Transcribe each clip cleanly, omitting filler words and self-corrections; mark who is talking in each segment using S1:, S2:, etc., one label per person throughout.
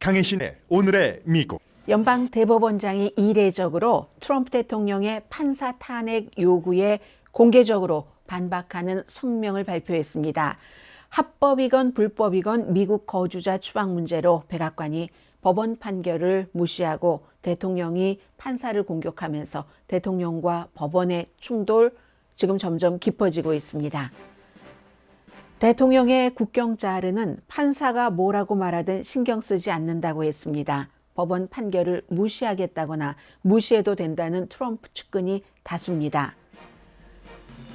S1: 강혜신의 오늘의 미국.
S2: 연방대법원장이 이례적으로 트럼프 대통령의 판사 탄핵 요구에 공개적으로 반박하는 성명을 발표했습니다. 합법이건 불법이건 미국 거주자 추방 문제로 백악관이 법원 판결을 무시하고 대통령이 판사를 공격하면서 대통령과 법원의 충돌 지금 점점 깊어지고 있습니다. 대통령의 국경 자르는 판사가 뭐라고 말하든 신경 쓰지 않는다고 했습니다. 법원 판결을 무시하겠다거나 무시해도 된다는 트럼프 측근이 다수입니다.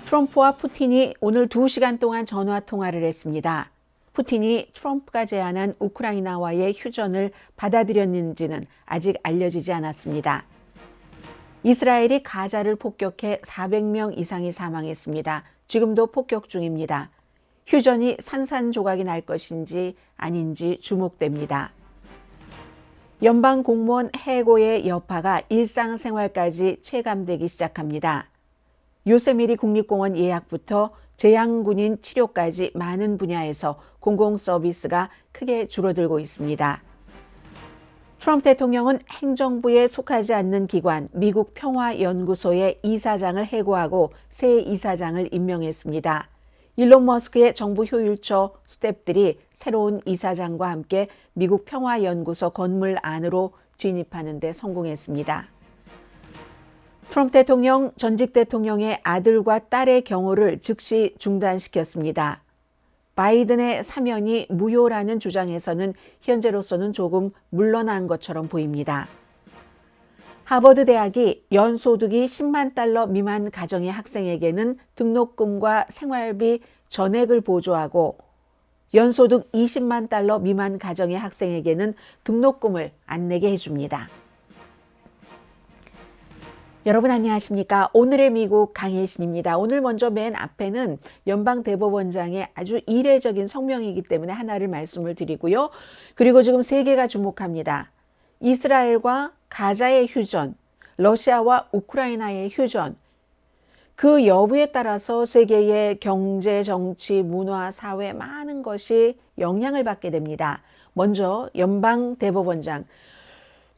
S2: 트럼프와 푸틴이 오늘 2시간 동안 전화 통화를 했습니다. 푸틴이 트럼프가 제안한 우크라이나와의 휴전을 받아들였는지는 아직 알려지지 않았습니다. 이스라엘이 가자를 폭격해 400명 이상이 사망했습니다. 지금도 폭격 중입니다. 휴전이 산산조각이 날 것인지 아닌지 주목됩니다. 연방 공무원 해고의 여파가 일상생활까지 체감되기 시작합니다. 요세미리 국립공원 예약부터 재향군인 치료까지 많은 분야에서 공공서비스가 크게 줄어들고 있습니다. 트럼프 대통령은 행정부에 속하지 않는 기관 미국 평화연구소의 이사장을 해고하고 새 이사장을 임명했습니다. 일론 머스크의 정부 효율처 스태프들이 새로운 이사장과 함께 미국 평화연구소 건물 안으로 진입하는 데 성공했습니다. 트럼프 대통령 전직 대통령의 아들과 딸의 경호를 즉시 중단시켰습니다. 바이든의 사면이 무효라는 주장에서는 현재로서는 조금 물러난 것처럼 보입니다. 하버드 대학이 연소득이 10만 달러 미만 가정의 학생에게는 등록금과 생활비 전액을 보조하고 연소득 20만 달러 미만 가정의 학생에게는 등록금을 안 내게 해줍니다. 여러분 안녕하십니까? 오늘의 미국 강혜신입니다. 오늘 먼저 맨 앞에는 연방대법원장의 아주 이례적인 성명이기 때문에 하나를 말씀을 드리고요. 그리고 지금 세계가 주목합니다. 이스라엘과 가자의 휴전, 러시아와 우크라이나의 휴전, 그 여부에 따라서 세계의 경제, 정치, 문화, 사회 많은 것이 영향을 받게 됩니다. 먼저 연방대법원장,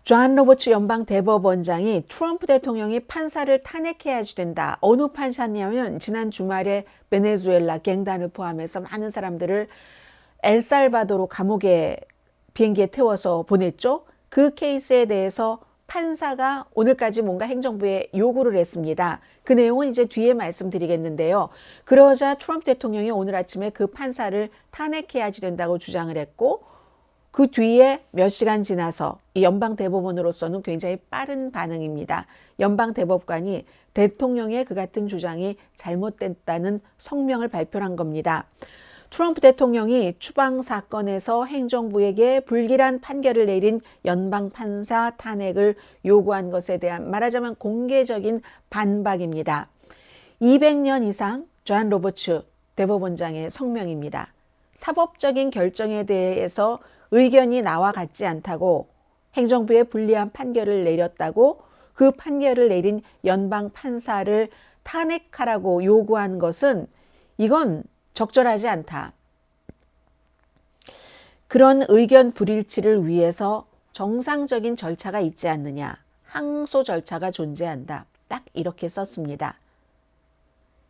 S2: 존 로버츠 연방대법원장이 트럼프 대통령이 판사를 탄핵해야지 된다. 어느 판사냐면 지난 주말에 베네수엘라 갱단을 포함해서 많은 사람들을 엘살바도르 감옥에 비행기에 태워서 보냈죠. 그 케이스에 대해서 판사가 오늘까지 뭔가 행정부에 요구를 했습니다. 그 내용은 이제 뒤에 말씀드리겠는데요. 그러자 트럼프 대통령이 오늘 아침에 그 판사를 탄핵해야지 된다고 주장을 했고 그 뒤에 몇 시간 지나서 이 연방대법원으로서는 굉장히 빠른 반응입니다. 연방대법관이 대통령의 그 같은 주장이 잘못됐다는 성명을 발표한 겁니다. 트럼프 대통령이 추방 사건에서 행정부에게 불기란 판결을 내린 연방판사 탄핵을 요구한 것에 대한 말하자면 공개적인 반박입니다. 200년 이상 존 로버츠 대법원장의 성명입니다. 사법적인 결정에 대해서 의견이 나와 같지 않다고 행정부에 불리한 판결을 내렸다고 그 판결을 내린 연방 판사를 탄핵하라고 요구한 것은 이건 적절하지 않다. 그런 의견 불일치를 위해서 정상적인 절차가 있지 않느냐. 항소 절차가 존재한다. 딱 이렇게 썼습니다.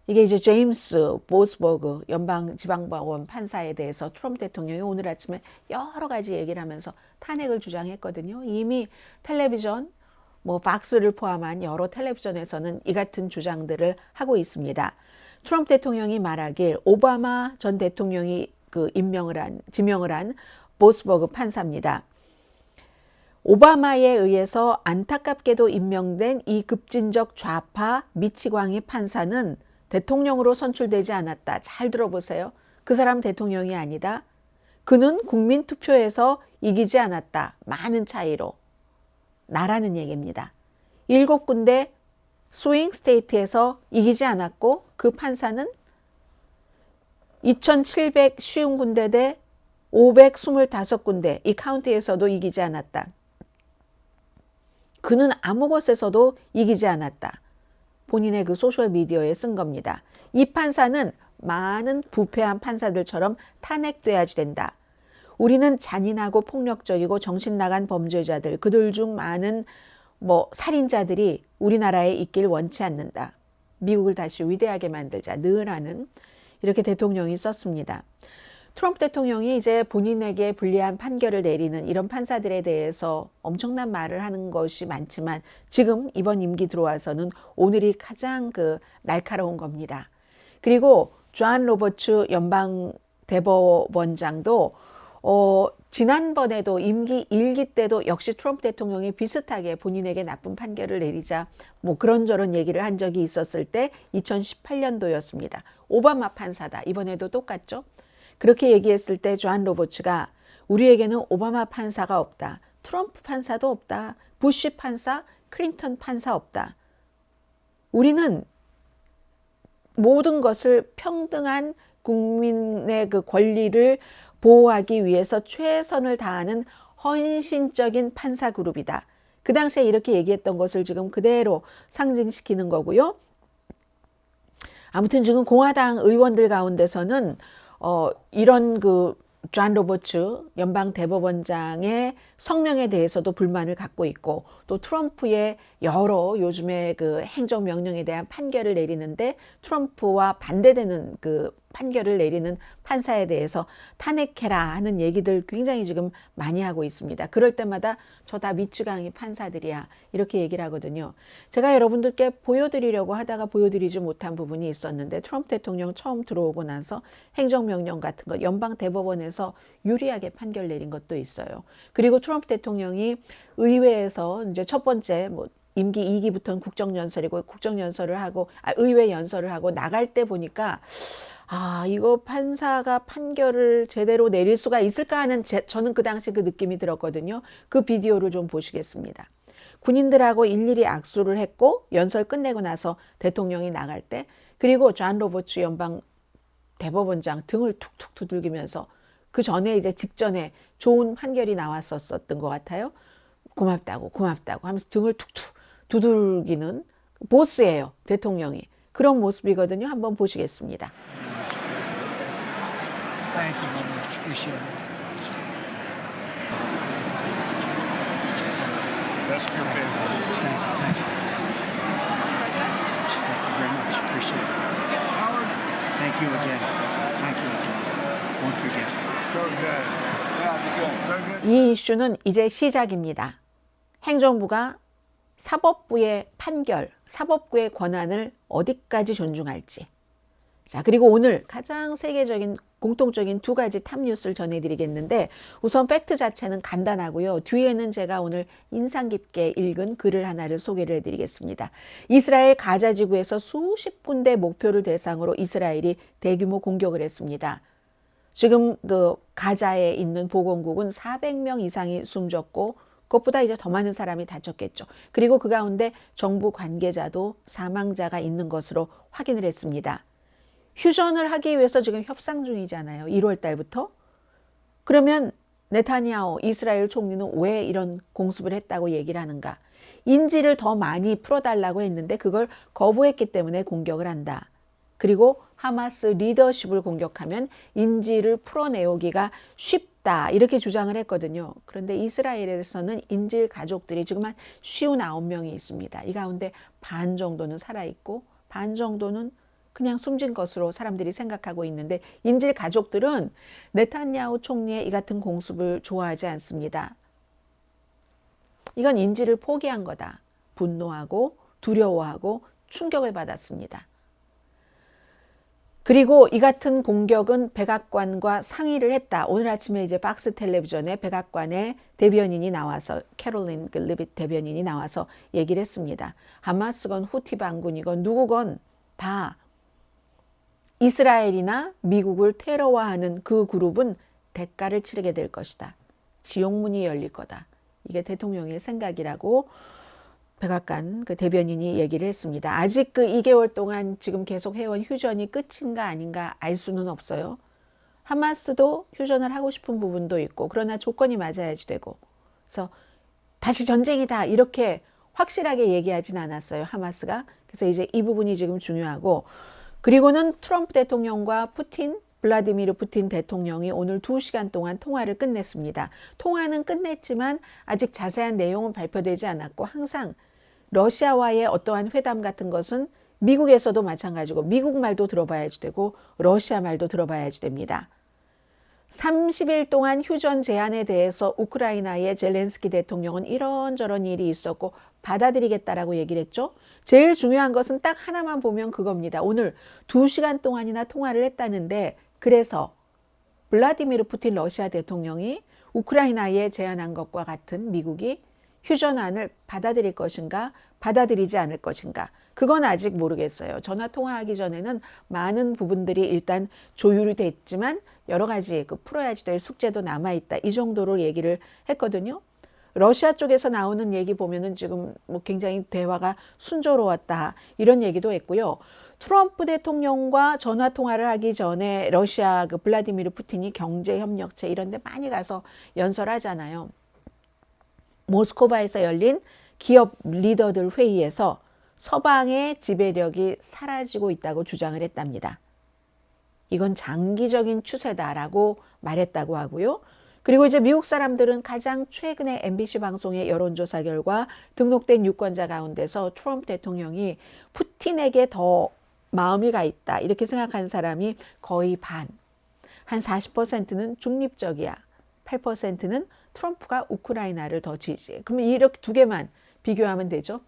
S2: 이게 이제 제임스 보스버그 연방지방법원 판사에 대해서 트럼프 대통령이 오늘 아침에 여러 가지 얘기를 하면서 탄핵을 주장했거든요. 이미 텔레비전, 팍스를 포함한 여러 텔레비전에서는 이 같은 주장들을 하고 있습니다. 트럼프 대통령이 말하길 오바마 전 대통령이 지명을 한 보스버그 판사입니다. 오바마에 의해서 안타깝게도 임명된 이 급진적 좌파 미치광이 판사는 대통령으로 선출되지 않았다. 잘 들어보세요. 그 사람 대통령이 아니다. 그는 국민 투표에서 이기지 않았다. 많은 차이로. 나라는 얘기입니다. 7군데 스윙 스테이트에서 이기지 않았고 그 판사는 2,750군데 대 525군데 이 카운티에서도 이기지 않았다. 그는 아무 곳에서도 이기지 않았다. 본인의 그 소셜미디어에 쓴 겁니다. 이 판사는 많은 부패한 판사들처럼 탄핵돼야지 된다. 우리는 잔인하고 폭력적이고 정신 나간 범죄자들, 그들 중 많은 살인자들이 우리나라에 있길 원치 않는다. 미국을 다시 위대하게 만들자 늘 하는 이렇게 대통령이 썼습니다. 트럼프 대통령이 이제 본인에게 불리한 판결을 내리는 이런 판사들에 대해서 엄청난 말을 하는 것이 많지만 지금 이번 임기 들어와서는 오늘이 가장 날카로운 겁니다. 그리고 존 로버츠 연방 대법원장도 지난번에도 임기 1기 때도 역시 트럼프 대통령이 비슷하게 본인에게 나쁜 판결을 내리자 그런저런 얘기를 한 적이 있었을 때 2018년도였습니다. 오바마 판사다. 이번에도 똑같죠? 그렇게 얘기했을 때 존 로버츠가 우리에게는 오바마 판사가 없다. 트럼프 판사도 없다. 부시 판사, 클린턴 판사 없다. 우리는 모든 것을 평등한 국민의 그 권리를 보호하기 위해서 최선을 다하는 헌신적인 판사 그룹이다. 그 당시에 이렇게 얘기했던 것을 지금 그대로 상징시키는 거고요. 아무튼 지금 공화당 의원들 가운데서는 이런 존 로버츠 연방 대법원장의 성명에 대해서도 불만을 갖고 있고 또 트럼프의 여러 요즘에 행정명령에 대한 판결을 내리는데 트럼프와 반대되는 판결을 내리는 판사에 대해서 탄핵해라 하는 얘기들 굉장히 지금 많이 하고 있습니다. 그럴 때마다 저 다 미치광이 판사들이야 이렇게 얘기를 하거든요. 제가 여러분들께 보여드리려고 하다가 보여드리지 못한 부분이 있었는데 트럼프 대통령 처음 들어오고 나서 행정명령 같은 것 연방 대법원에서 유리하게 판결 내린 것도 있어요. 그리고 트럼프 대통령이 의회에서 이제 첫 번째 임기 2기부터는 국정연설이고 국정연설을 하고 의회 연설을 하고 나갈 때 보니까 이거 판사가 판결을 제대로 내릴 수가 있을까 하는 저는 그 당시 그 느낌이 들었거든요. 그 비디오를 좀 보시겠습니다. 군인들하고 일일이 악수를 했고 연설 끝내고 나서 대통령이 나갈 때 그리고 존 로버츠 연방 대법원장 등을 툭툭 두들기면서 그 전에 이제 직전에 좋은 판결이 나왔었던 것 같아요. 고맙다고 하면서 등을 툭툭 두들기는 보스예요. 대통령이. 그런 모습이거든요. 한번 보시겠습니다.
S3: Thank you very much. Appreciate it.
S4: Best your favorite.
S3: Thank you. Thank you. Thank you very much. Appreciate it.
S4: Howard,
S3: Thank you again. Thank you again. Won't forget.
S4: so good. Yeah, it's good. So good.
S2: 이 이슈는 이제 시작입니다. 행정부가 사법부의 판결, 사법부의 권한을 어디까지 존중할지. 자, 그리고 오늘 가장 세계적인 공통적인 두 가지 탑 뉴스를 전해드리겠는데 우선 팩트 자체는 간단하고요. 뒤에는 제가 오늘 인상 깊게 읽은 글을 하나를 소개를 해드리겠습니다. 이스라엘 가자 지구에서 수십 군데 목표를 대상으로 이스라엘이 대규모 공격을 했습니다. 지금 가자에 있는 보건국은 400명 이상이 숨졌고 그것보다 이제 더 많은 사람이 다쳤겠죠. 그리고 그 가운데 정부 관계자도 사망자가 있는 것으로 확인을 했습니다. 휴전을 하기 위해서 지금 협상 중이잖아요. 1월 달부터. 그러면 네타냐후 이스라엘 총리는 왜 이런 공습을 했다고 얘기를 하는가? 인질을 더 많이 풀어달라고 했는데 그걸 거부했기 때문에 공격을 한다. 그리고 하마스 리더십을 공격하면 인질을 풀어내오기가 쉽다. 이렇게 주장을 했거든요. 그런데 이스라엘에서는 인질 가족들이 지금 한 59명이 있습니다. 이 가운데 반 정도는 살아있고 반 정도는 그냥 숨진 것으로 사람들이 생각하고 있는데 인질 가족들은 네타냐후 총리의 이 같은 공습을 좋아하지 않습니다. 이건 인질을 포기한 거다. 분노하고 두려워하고 충격을 받았습니다. 그리고 이 같은 공격은 백악관과 상의를 했다. 오늘 아침에 이제 박스 텔레비전에 백악관의 대변인이 나와서 캐롤린 리빗 대변인이 나와서 얘기를 했습니다. 하마스건 후티 반군이건 누구건 다 이스라엘이나 미국을 테러화하는 그 그룹은 대가를 치르게 될 것이다. 지옥문이 열릴 거다. 이게 대통령의 생각이라고 백악관 대변인이 얘기를 했습니다. 아직 2개월 동안 지금 계속 해온 휴전이 끝인가 아닌가 알 수는 없어요. 하마스도 휴전을 하고 싶은 부분도 있고 그러나 조건이 맞아야지 되고 그래서 다시 전쟁이다 이렇게 확실하게 얘기하진 않았어요. 하마스가. 그래서 이제 이 부분이 지금 중요하고 그리고는 트럼프 대통령과 푸틴, 블라디미르 푸틴 대통령이 오늘 2시간 동안 통화를 끝냈습니다. 통화는 끝냈지만 아직 자세한 내용은 발표되지 않았고 항상 러시아와의 어떠한 회담 같은 것은 미국에서도 마찬가지고 미국 말도 들어봐야지 되고 러시아 말도 들어봐야지 됩니다. 30일 동안 휴전 제안에 대해서 우크라이나의 젤렌스키 대통령은 이런저런 일이 있었고 받아들이겠다라고 얘기를 했죠. 제일 중요한 것은 딱 하나만 보면 그겁니다. 오늘 2시간 동안이나 통화를 했다는데 그래서 블라디미르 푸틴 러시아 대통령이 우크라이나에 제안한 것과 같은 미국이 휴전안을 받아들일 것인가 받아들이지 않을 것인가 그건 아직 모르겠어요. 전화 통화하기 전에는 많은 부분들이 일단 조율이 됐지만 여러 가지 풀어야지 될 숙제도 남아있다. 이 정도로 얘기를 했거든요. 러시아 쪽에서 나오는 얘기 보면은 지금 뭐 굉장히 대화가 순조로웠다. 이런 얘기도 했고요. 트럼프 대통령과 전화 통화를 하기 전에 러시아 블라디미르 푸틴이 경제협력체 이런 데 많이 가서 연설하잖아요. 모스크바에서 열린 기업 리더들 회의에서 서방의 지배력이 사라지고 있다고 주장을 했답니다. 이건 장기적인 추세다라고 말했다고 하고요. 그리고 이제 미국 사람들은 가장 최근에 MBC 방송의 여론조사 결과 등록된 유권자 가운데서 트럼프 대통령이 푸틴에게 더 마음이 가 있다 이렇게 생각하는 사람이 거의 반. 한 40%는 중립적이야. 8%는 트럼프가 우크라이나를 더 지지해. 그러면 이렇게 두 개만 비교하면 되죠.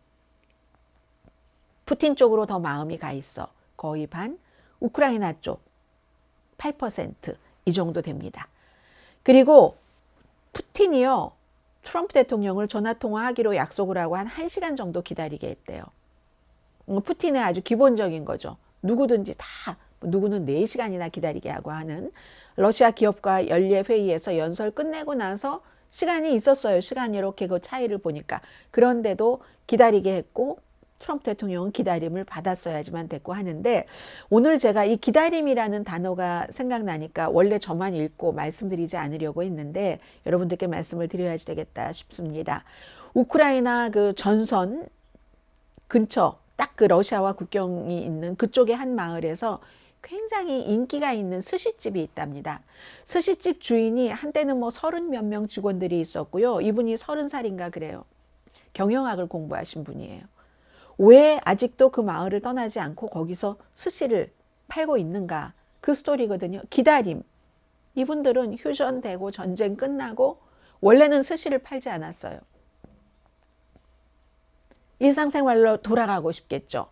S2: 푸틴 쪽으로 더 마음이 가 있어. 거의 반. 우크라이나 쪽 8% 이 정도 됩니다. 그리고 푸틴이요. 트럼프 대통령을 전화통화하기로 약속을 하고 한 1시간 정도 기다리게 했대요. 푸틴의 아주 기본적인 거죠. 누구든지 다 누구는 4시간이나 기다리게 하고 하는 러시아 기업과 연례회의에서 연설 끝내고 나서 시간이 있었어요. 시간이 이렇게 그 차이를 보니까. 그런데도 기다리게 했고 트럼프 대통령은 기다림을 받았어야지만 됐고 하는데 오늘 제가 이 기다림이라는 단어가 생각나니까 원래 저만 읽고 말씀드리지 않으려고 했는데 여러분들께 말씀을 드려야지 되겠다 싶습니다. 우크라이나 그 전선 근처 딱 그 러시아와 국경이 있는 그쪽의 한 마을에서 굉장히 인기가 있는 스시집이 있답니다. 스시집 주인이 한때는 뭐 30몇 명 직원들이 있었고요. 이분이 30살인가 그래요. 경영학을 공부하신 분이에요. 왜 아직도 그 마을을 떠나지 않고 거기서 스시를 팔고 있는가? 그 스토리거든요. 기다림. 이분들은 휴전되고 전쟁 끝나고 원래는 스시를 팔지 않았어요. 일상생활로 돌아가고 싶겠죠.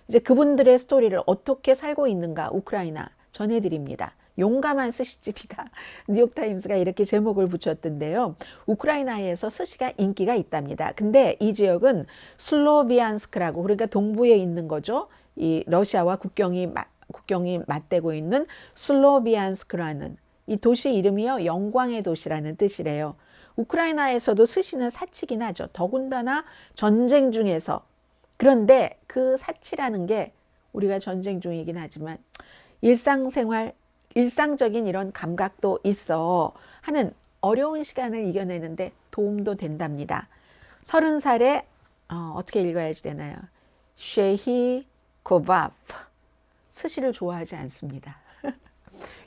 S2: 이제 그분들의 스토리를 어떻게 살고 있는가 우크라이나 전해드립니다. 용감한 스시집이다. 뉴욕타임스가 이렇게 제목을 붙였던데요. 우크라이나에서 스시가 인기가 있답니다. 근데 이 지역은 슬로비안스크라고 그러니까 동부에 있는 거죠. 이 러시아와 국경이 맞대고 있는 슬로비안스크라는 이 도시 이름이요. 영광의 도시라는 뜻이래요. 우크라이나에서도 스시는 사치긴 하죠. 더군다나 전쟁 중에서. 그런데 그 사치라는 게 우리가 전쟁 중이긴 하지만 일상생활 일상적인 이런 감각도 있어 하는 어려운 시간을 이겨내는데 도움도 된답니다. 30살에 어떻게 읽어야지 되나요? 쉐히코밥 스시를 좋아하지 않습니다.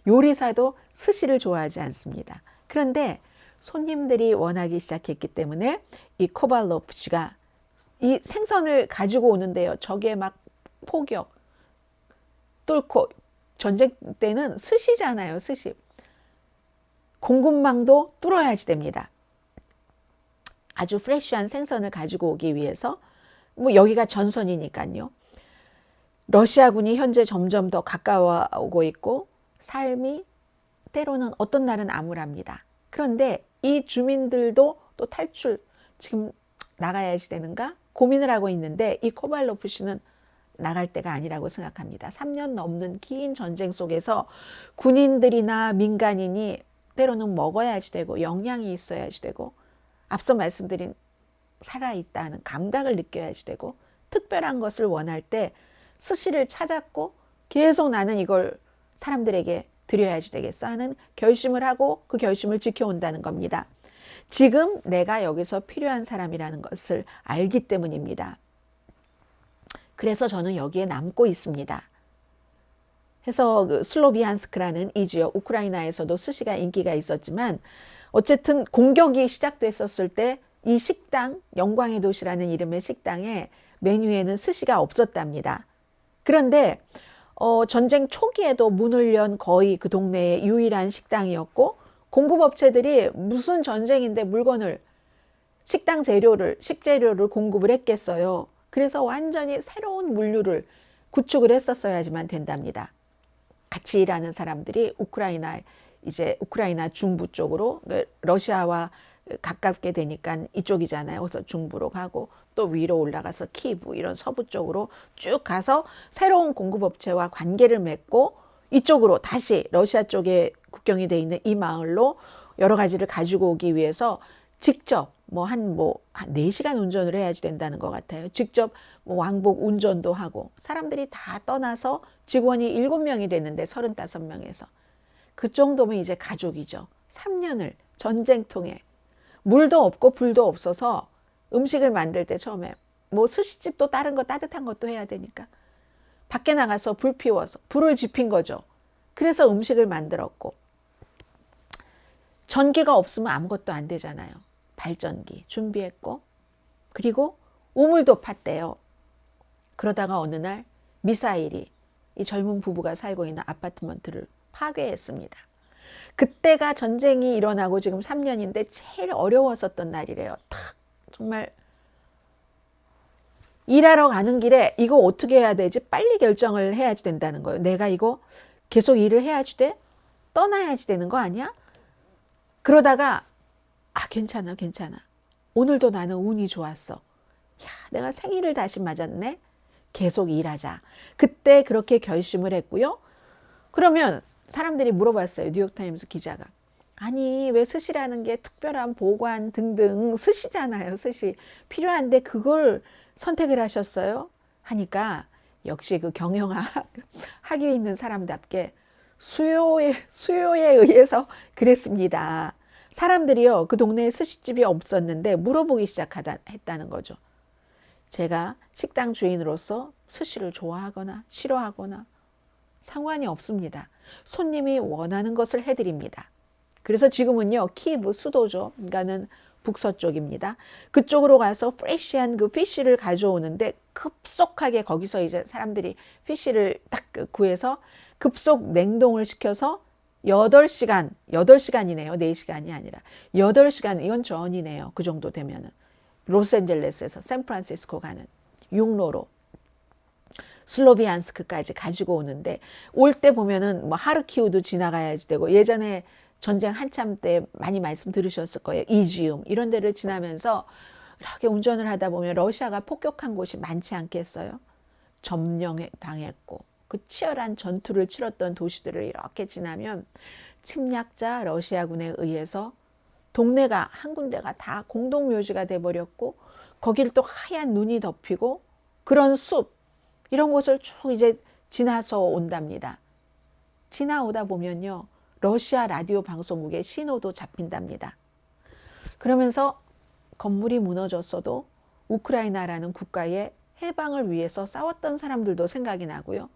S2: 요리사도 스시를 좋아하지 않습니다. 그런데 손님들이 원하기 시작했기 때문에 이 코발로프 씨가 이 생선을 가지고 오는데요. 저게 막 포격 뚫고 전쟁 때는 스시잖아요. 스시. 공급망도 뚫어야지 됩니다. 아주 프레쉬한 생선을 가지고 오기 위해서 뭐 여기가 전선이니까요. 러시아군이 현재 점점 더 가까워오고 있고 삶이 때로는 어떤 날은 암울합니다. 그런데 이 주민들도 또 탈출 지금 나가야지 되는가 고민을 하고 있는데 이 코발로프 씨는 나갈 때가 아니라고 생각합니다. 3년 넘는 긴 전쟁 속에서 군인들이나 민간인이 때로는 먹어야지 되고 영양이 있어야지 되고 앞서 말씀드린 살아있다는 감각을 느껴야지 되고 특별한 것을 원할 때 스시를 찾았고 계속 나는 이걸 사람들에게 드려야지 되겠어 하는 결심을 하고 그 결심을 지켜온다는 겁니다. 지금 내가 여기서 필요한 사람이라는 것을 알기 때문입니다. 그래서 저는 여기에 남고 있습니다. 해서 그 슬로비안스크라는 이 지역 우크라이나에서도 스시가 인기가 있었지만 어쨌든 공격이 시작됐었을 때 이 식당 영광의 도시라는 이름의 식당에 메뉴에는 스시가 없었답니다. 그런데 전쟁 초기에도 문을 연 거의 그 동네의 유일한 식당이었고 공급업체들이 무슨 전쟁인데 물건을 식재료를 공급을 했겠어요. 그래서 완전히 새로운 물류를 구축을 했었어야지만 된답니다. 같이 일하는 사람들이 우크라이나 중부 쪽으로 러시아와 가깝게 되니까 이쪽이잖아요. 그래서 중부로 가고 또 위로 올라가서 키브 이런 서부 쪽으로 쭉 가서 새로운 공급업체와 관계를 맺고 이쪽으로 다시 러시아 쪽에 국경이 돼 있는 이 마을로 여러 가지를 가지고 오기 위해서 직접 한 4시간 운전을 해야지 된다는 것 같아요. 직접 왕복 운전도 하고 사람들이 다 떠나서 직원이 7명이 됐는데 35명에서 그 정도면 이제 가족이죠. 3년을 전쟁통에 물도 없고 불도 없어서 음식을 만들 때 처음에 스시집도 다른 거 따뜻한 것도 해야 되니까 밖에 나가서 불 피워서 불을 지핀 거죠. 그래서 음식을 만들었고 전기가 없으면 아무것도 안 되잖아요. 발전기 준비했고 그리고 우물도 팠대요. 그러다가 어느 날 미사일이 이 젊은 부부가 살고 있는 아파트먼트를 파괴했습니다. 그때가 전쟁이 일어나고 지금 3년인데 제일 어려웠었던 날이래요. 정말 일하러 가는 길에 이거 어떻게 해야 되지? 빨리 결정을 해야지 된다는 거예요. 내가 이거 계속 일을 해야지 돼? 떠나야지 되는 거 아니야? 그러다가 괜찮아. 오늘도 나는 운이 좋았어. 내가 생일을 다시 맞았네. 계속 일하자. 그때 그렇게 결심을 했고요. 그러면 사람들이 물어봤어요. 뉴욕타임스 기자가. 아니 왜 스시라는 게 특별한 보관 등등 스시잖아요. 스시 필요한데 그걸 선택을 하셨어요? 하니까 역시 그 경영학 학위 있는 사람답게 수요에 의해서 그랬습니다. 사람들이요 그 동네에 스시집이 없었는데 물어보기 했다는 거죠. 제가 식당 주인으로서 스시를 좋아하거나 싫어하거나 상관이 없습니다. 손님이 원하는 것을 해드립니다. 그래서 지금은요 키브 수도죠. 그러니까는 북서쪽입니다. 그쪽으로 가서 프레쉬한 그 피쉬를 가져오는데 급속하게 거기서 이제 사람들이 피쉬를 딱 구해서 급속 냉동을 시켜서 8시간이네요. 4시간이 아니라 8시간 이건 전이네요. 그 정도 되면은 로스앤젤레스에서 샌프란시스코 가는 육로로 슬로비안스크까지 가지고 오는데 올 때 보면은 하르키우도 지나가야지 되고 예전에 전쟁 한참 때 많이 말씀 들으셨을 거예요. 이지움 이런 데를 지나면서 이렇게 운전을 하다 보면 러시아가 폭격한 곳이 많지 않겠어요? 점령에 당했고 그 치열한 전투를 치렀던 도시들을 이렇게 지나면 침략자 러시아군에 의해서 동네가 한 군데가 다 공동묘지가 돼버렸고 거길 또 하얀 눈이 덮이고 그런 숲 이런 곳을 쭉 이제 지나서 온답니다. 지나오다 보면요 러시아 라디오 방송국의 신호도 잡힌답니다. 그러면서 건물이 무너졌어도 우크라이나라는 국가의 해방을 위해서 싸웠던 사람들도 생각이 나고요.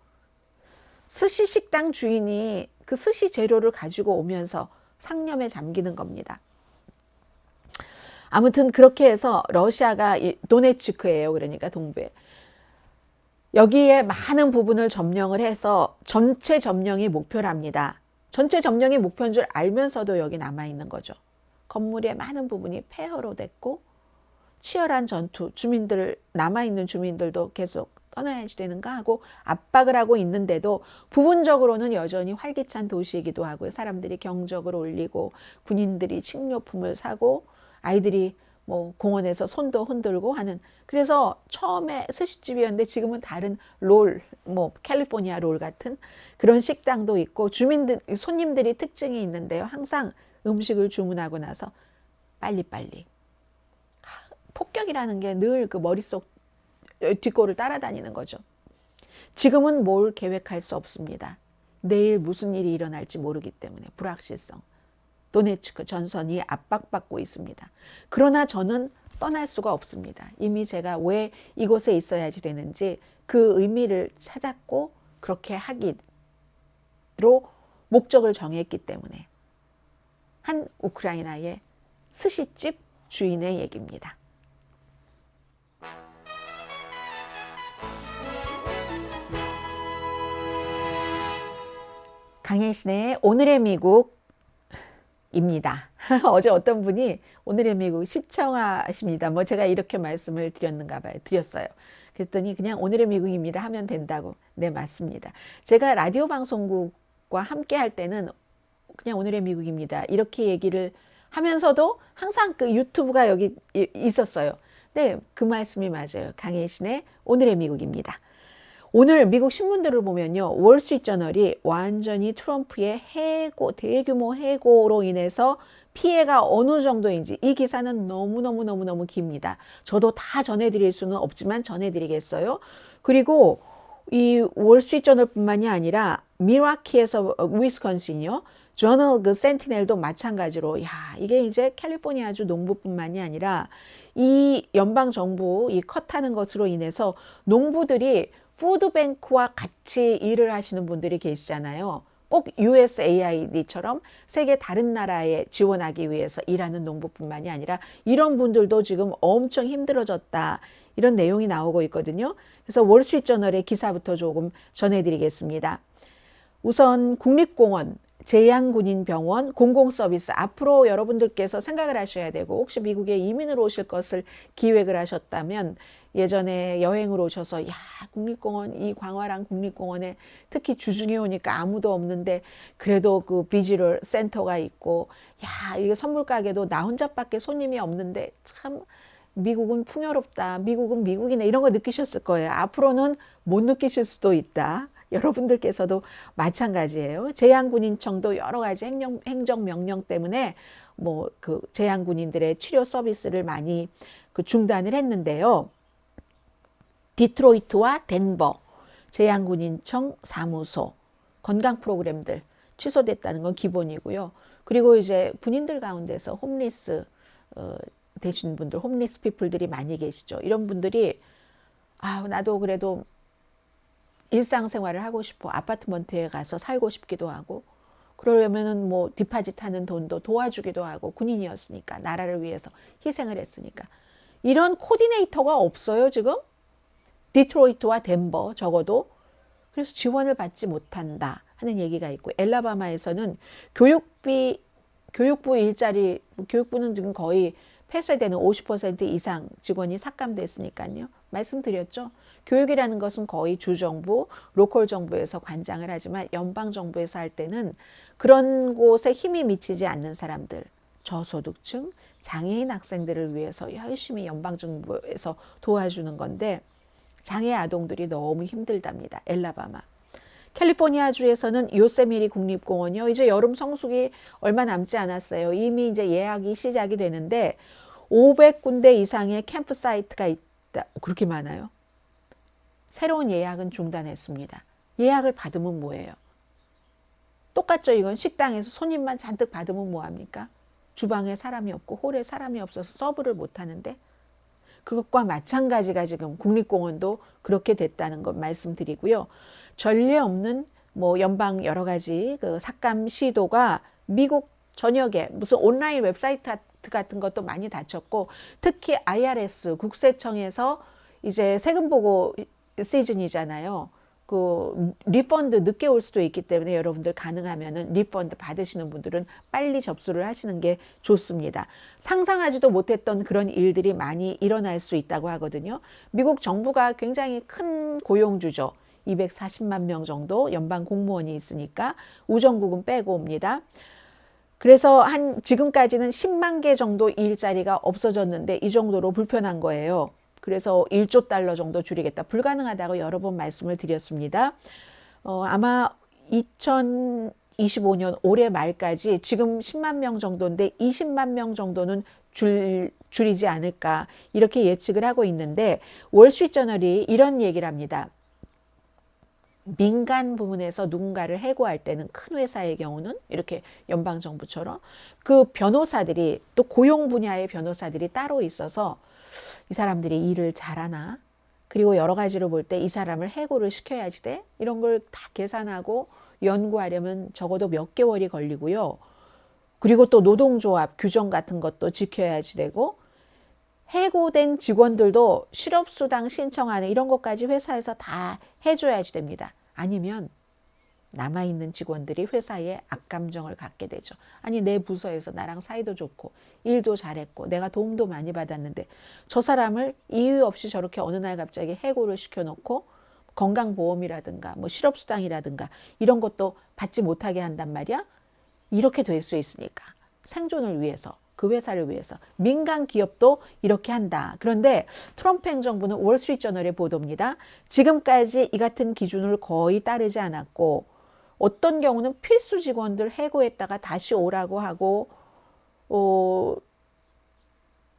S2: 스시 식당 주인이 그 스시 재료를 가지고 오면서 상념에 잠기는 겁니다. 아무튼 그렇게 해서 러시아가 도네츠크예요. 그러니까 동부에. 여기에 많은 부분을 점령을 해서 전체 점령이 목표랍니다. 전체 점령이 목표인 줄 알면서도 여기 남아있는 거죠. 건물의 많은 부분이 폐허로 됐고 치열한 전투, 남아있는 주민들도 계속 떠나야지 되는가 하고 압박을 하고 있는데도 부분적으로는 여전히 활기찬 도시이기도 하고요. 사람들이 경적을 올리고 군인들이 식료품을 사고 아이들이 공원에서 손도 흔들고 하는 그래서 처음에 스시집이었는데 지금은 다른 롤, 캘리포니아 롤 같은 그런 식당도 있고 손님들이 특징이 있는데요. 항상 음식을 주문하고 나서 빨리빨리 폭격이라는 게 늘 그 머릿속 뒷골을 따라다니는 거죠. 지금은 뭘 계획할 수 없습니다. 내일 무슨 일이 일어날지 모르기 때문에 불확실성. 도네츠크 전선이 압박받고 있습니다. 그러나 저는 떠날 수가 없습니다. 이미 제가 왜 이곳에 있어야지 되는지 그 의미를 찾았고 그렇게 하기 목적을 정했기 때문에 한 우크라이나의 스시집 주인의 얘기입니다. 강혜신의 오늘의 미국입니다. 어제 어떤 분이 오늘의 미국 시청하십니다. 뭐 제가 이렇게 말씀을 드렸어요. 그랬더니 그냥 오늘의 미국입니다 하면 된다고. 네, 맞습니다. 제가 라디오 방송국과 함께 할 때는 그냥 오늘의 미국입니다 이렇게 얘기를 하면서도 항상 그 유튜브가 여기 있었어요. 네, 그 말씀이 맞아요. 강혜신의 오늘의 미국입니다. 오늘 미국 신문들을 보면요, 월스트리트저널이 완전히 트럼프의 대규모 해고로 인해서 피해가 어느 정도인지, 이 기사는 너무 깁니다. 저도 다 전해드릴 수는 없지만 전해드리겠어요. 그리고 이 월스트리트저널뿐만이 아니라 밀워키에서 위스콘신이요, 저널 그 센티넬도 마찬가지로, 이게 이제 캘리포니아주 농부뿐만이 아니라 이 연방 정부 이 컷하는 것으로 인해서 농부들이 푸드뱅크와 같이 일을 하시는 분들이 계시잖아요. 꼭 USAID처럼 세계 다른 나라에 지원하기 위해서 일하는 농부뿐만이 아니라 이런 분들도 지금 엄청 힘들어졌다, 이런 내용이 나오고 있거든요. 그래서 월스트리트저널의 기사부터 조금 전해드리겠습니다. 우선 국립공원, 제양군인병원, 공공서비스, 앞으로 여러분들께서 생각을 하셔야 되고, 혹시 미국에 이민을 오실 것을 기획을 하셨다면 예전에 여행을 오셔서 국립공원, 이 광활한 국립공원에 특히 주중에 오니까 아무도 없는데 그래도 그 비지럴 센터가 있고, 이게 선물 가게도 나 혼자밖에 손님이 없는데 참 미국은 풍요롭다, 미국은 미국이네, 이런 거 느끼셨을 거예요. 앞으로는 못 느끼실 수도 있다. 여러분들께서도 마찬가지예요. 제양군인청도 여러 가지 행정명령 때문에 뭐 그 제양군인들의 치료 서비스를 많이 중단을 했는데요. 디트로이트와 덴버 제양군인청 사무소 건강 프로그램들 취소됐다는 건 기본이고요. 그리고 이제 군인들 가운데서 홈리스 되신 분들, 홈리스 피플들이 많이 계시죠. 이런 분들이 나도 그래도 일상생활을 하고 싶어, 아파트먼트에 가서 살고 싶기도 하고, 그러려면은 뭐 디파짓 하는 돈도 도와주기도 하고, 군인이었으니까, 나라를 위해서 희생을 했으니까. 이런 코디네이터가 없어요 지금. 디트로이트와 덴버 적어도. 그래서 지원을 받지 못한다 하는 얘기가 있고, 엘라바마에서는 교육부 일자리, 교육부는 지금 거의 폐쇄되는 50% 이상 직원이 삭감됐으니까요. 말씀드렸죠. 교육이라는 것은 거의 주정부, 로컬 정부에서 관장을 하지만 연방 정부에서 할 때는 그런 곳에 힘이 미치지 않는 사람들, 저소득층, 장애인 학생들을 위해서 열심히 연방 정부에서 도와주는 건데, 장애 아동들이 너무 힘들답니다. 엘라바마. 캘리포니아주에서는 요세미리 국립공원이요, 이제 여름 성수기 얼마 남지 않았어요. 이미 이제 예약이 시작이 되는데 500군데 이상의 캠프 사이트가 있다. 그렇게 많아요? 새로운 예약은 중단했습니다. 예약을 받으면 뭐예요? 똑같죠. 이건 식당에서 손님만 잔뜩 받으면 뭐합니까? 주방에 사람이 없고 홀에 사람이 없어서 서브를 못하는데, 그것과 마찬가지가 지금 국립공원도 그렇게 됐다는 것 말씀드리고요. 전례 없는 뭐 연방 여러 가지 그 삭감 시도가 미국 전역에 무슨 온라인 웹사이트 같은 것도 많이 닫혔고, 특히 IRS 국세청에서 이제 세금 보고 시즌이잖아요. 그 리펀드 늦게 올 수도 있기 때문에 여러분들 가능하면은 리펀드 받으시는 분들은 빨리 접수를 하시는 게 좋습니다. 상상하지도 못했던 그런 일들이 많이 일어날 수 있다고 하거든요. 미국 정부가 굉장히 큰 고용주죠. 240만 명 정도 연방 공무원이 있으니까 우정국은 빼고 옵니다. 그래서 지금까지는 10만 개 정도 일자리가 없어졌는데 이 정도로 불편한 거예요. 그래서 1조 달러 정도 줄이겠다. 불가능하다고 여러 번 말씀을 드렸습니다. 아마 2025년 올해 말까지 지금 10만 명 정도인데 20만 명 정도는 줄이지 않을까, 이렇게 예측을 하고 있는데, 월스트리트저널이 이런 얘기를 합니다. 민간 부문에서 누군가를 해고할 때는, 큰 회사의 경우는 이렇게 연방정부처럼 그 변호사들이, 또 고용 분야의 변호사들이 따로 있어서 이 사람들이 일을 잘하나, 그리고 여러 가지로 볼 때 이 사람을 해고를 시켜야지 돼. 이런 걸 다 계산하고 연구하려면 적어도 몇 개월이 걸리고요. 그리고 또 노동조합 규정 같은 것도 지켜야지 되고 해고된 직원들도 실업수당 신청하는 이런 것까지 회사에서 다 해줘야지 됩니다. 아니면 남아있는 직원들이 회사에 악감정을 갖게 되죠. 아니 내 부서에서 나랑 사이도 좋고 일도 잘했고 내가 도움도 많이 받았는데 저 사람을 이유 없이 저렇게 어느 날 갑자기 해고를 시켜놓고 건강보험이라든가 뭐 실업수당이라든가 이런 것도 받지 못하게 한단 말이야. 이렇게 될 수 있으니까 생존을 위해서 그 회사를 위해서 민간 기업도 이렇게 한다. 그런데 트럼프 행정부는 월스트리트저널의 보도입니다. 지금까지 이 같은 기준을 거의 따르지 않았고 어떤 경우는 필수 직원들 해고했다가 다시 오라고 하고